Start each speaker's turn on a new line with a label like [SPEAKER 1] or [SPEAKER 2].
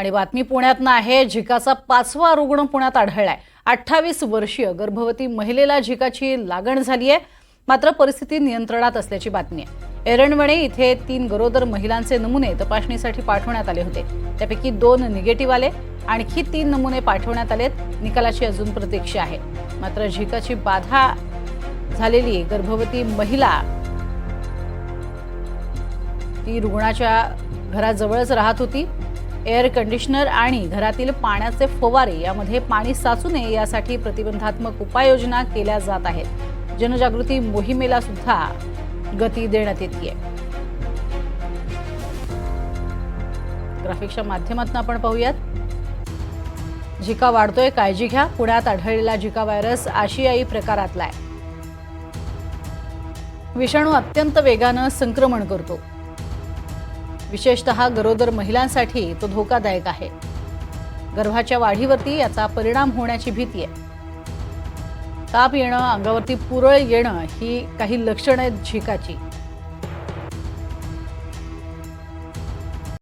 [SPEAKER 1] आणि बातमी पुण्यातनं आहे। झिकाचा 5वा रुग्ण पुण्यात आढळलाय। 28 वर्षीय गर्भवती महिलेला झिकाची लागण झाली आहे, मात्र परिस्थिती नियंत्रणात असल्याची बातमी आहे। एरणवणे इथे 3 गरोदर महिलांचे नमुने तपासणीसाठी पाठवण्यात आले होते। त्यापैकी 2 निगेटिव्ह आले, आणखी 3 नमुने पाठवण्यात आलेत। निकालाची अजून प्रतीक्षा आहे। मात्र झिकाची बाधा झालेली गर्भवती महिला ती रुग्णाच्या घराजवळच राहत होती। एअर कंडिशनर आणि घरातील पाण्याचे फवारे यामध्ये पाणी साचू नये यासाठी प्रतिबंधात्मक उपाययोजना केल्या जात आहेत। जनजागृती मोहिमेला सुद्धा गती देण्यात येते। ग्राफिक्सच्या माध्यमातून आपण पाहूयात। झिका वाढतोय, काळजी घ्या। पुण्यात आढळलेला झिका व्हायरस आशियाई प्रकारातला आहे। विषाणू अत्यंत वेगाने संक्रमण करतो। विशेषतः गरोदर महिलांसाठी तो धोकादायक आहे। गर्भाच्या वाढीवरती याचा परिणाम होण्याची भीती आहे। ताप येणं, अंगावरती पुरळ येणं ही काही लक्षणं आहेत झिकाची।